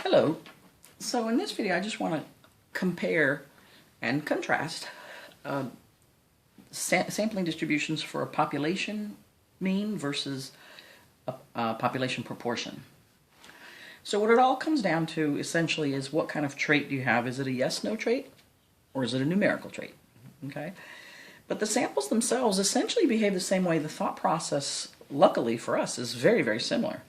Hello. So in this video I just want to compare and contrast sampling distributions for a population mean versus a population proportion. So what it all comes down to essentially is what kind of trait do you have? Is it a yes-no trait or is it a numerical trait? Okay. But the samples themselves essentially behave the same way. The thought process, luckily for us, is very, very similar.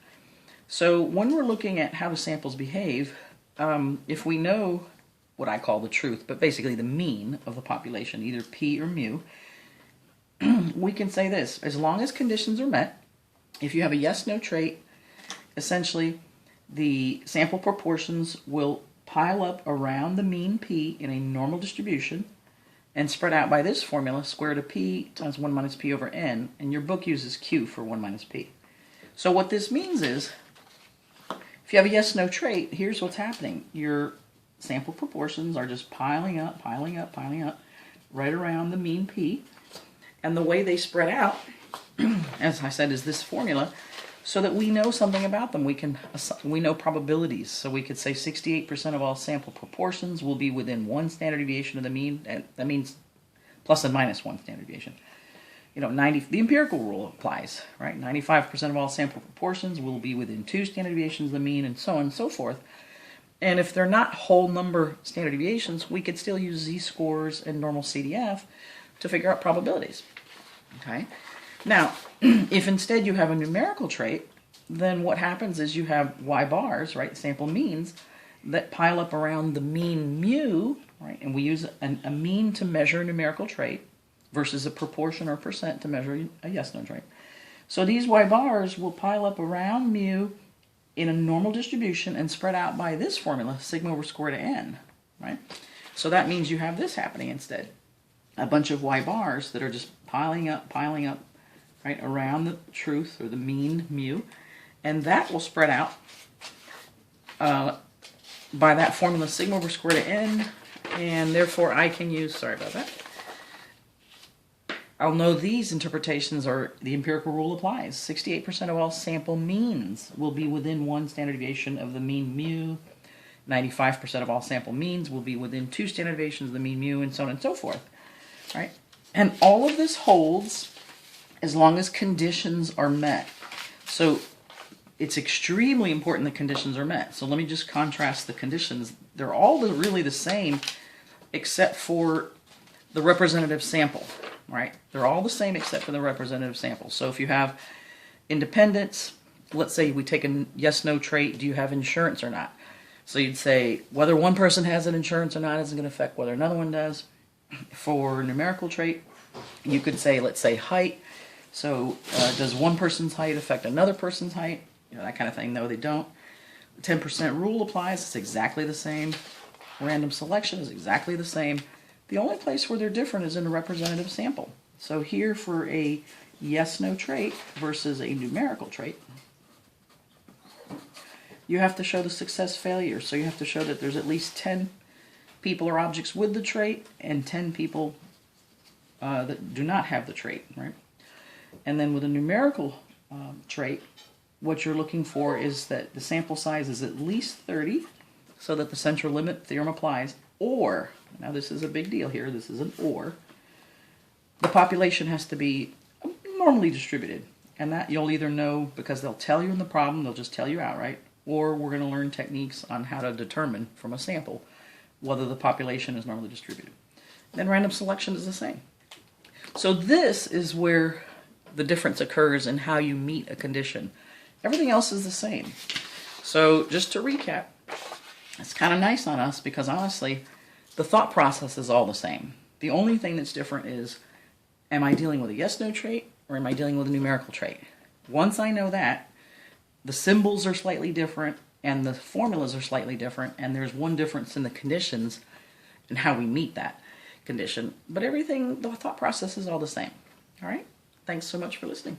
So when we're looking at how the samples behave, if we know what I call the truth, but basically the mean of the population, either P or mu, we can say this: as long as conditions are met, if you have a yes-no trait, essentially the sample proportions will pile up around the mean P in a normal distribution and spread out by this formula, square root of P times 1 minus P over N, and your book uses Q for 1 minus P. So what this means is, if you have a yes-no trait, here's what's happening. Your sample proportions are just piling up right around the mean P. And the way they spread out, as I said, is this formula, so that we know something about them. We know probabilities. So we could say 68% of all sample proportions will be within 1 standard deviation of the mean. And that means plus and minus 1 standard deviation. You know, the empirical rule applies, right? 95% of all sample proportions will be within 2 standard deviations of the mean, and so on and so forth. And if they're not whole number standard deviations, we could still use z-scores and normal CDF to figure out probabilities, okay? Now, if instead you have a numerical trait, then what happens is you have y bars, right, sample means, that pile up around the mean mu, right? And we use a mean to measure a numerical trait, versus a proportion or percent to measure a yes-no trait. So these y bars will pile up around mu in a normal distribution and spread out by this formula, sigma over square root of n, right? So that means you have this happening instead. A bunch of y bars that are just piling up, right, around the truth, or the mean mu, and that will spread out by that formula, sigma over square root of n, and therefore I can use, sorry about that, I'll know these interpretations are the empirical rule applies. 68% of all sample means will be within 1 standard deviation of the mean mu. 95% of all sample means will be within 2 standard deviations of the mean mu, and so on and so forth. Right? And all of this holds as long as conditions are met. So it's extremely important that conditions are met. So let me just contrast the conditions. They're all really the same except for the representative sample. Right? They're all the same except for the representative sample. So if you have independence, let's say we take a yes-no trait, do you have insurance or not? So you'd say whether one person has an insurance or not isn't going to affect whether another one does. For a numerical trait, you could say, let's say height. So does one person's height affect another person's height? You know, that kind of thing. No, they don't. The 10% rule applies. It's exactly the same. Random selection is exactly the same. The only place where they're different is in a representative sample. So here for a yes-no trait versus a numerical trait, you have to show the success failure. So you have to show that there's at least 10 people or objects with the trait and 10 people that do not have the trait, right? And then with a numerical trait, what you're looking for is that the sample size is at least 30 so that the central limit theorem applies, or, now this is a big deal here, this is an or, the population has to be normally distributed. And that you'll either know because they'll tell you in the problem, they'll just tell you outright, or we're going to learn techniques on how to determine from a sample whether the population is normally distributed. Then random selection is the same. So this is where the difference occurs in how you meet a condition. Everything else is the same. So just to recap, it's kind of nice on us because honestly, the thought process is all the same. The only thing that's different is, am I dealing with a yes-no trait or am I dealing with a numerical trait? Once I know that, the symbols are slightly different and the formulas are slightly different, and there's one difference in the conditions and how we meet that condition. But everything, the thought process is all the same. All right? Thanks so much for listening.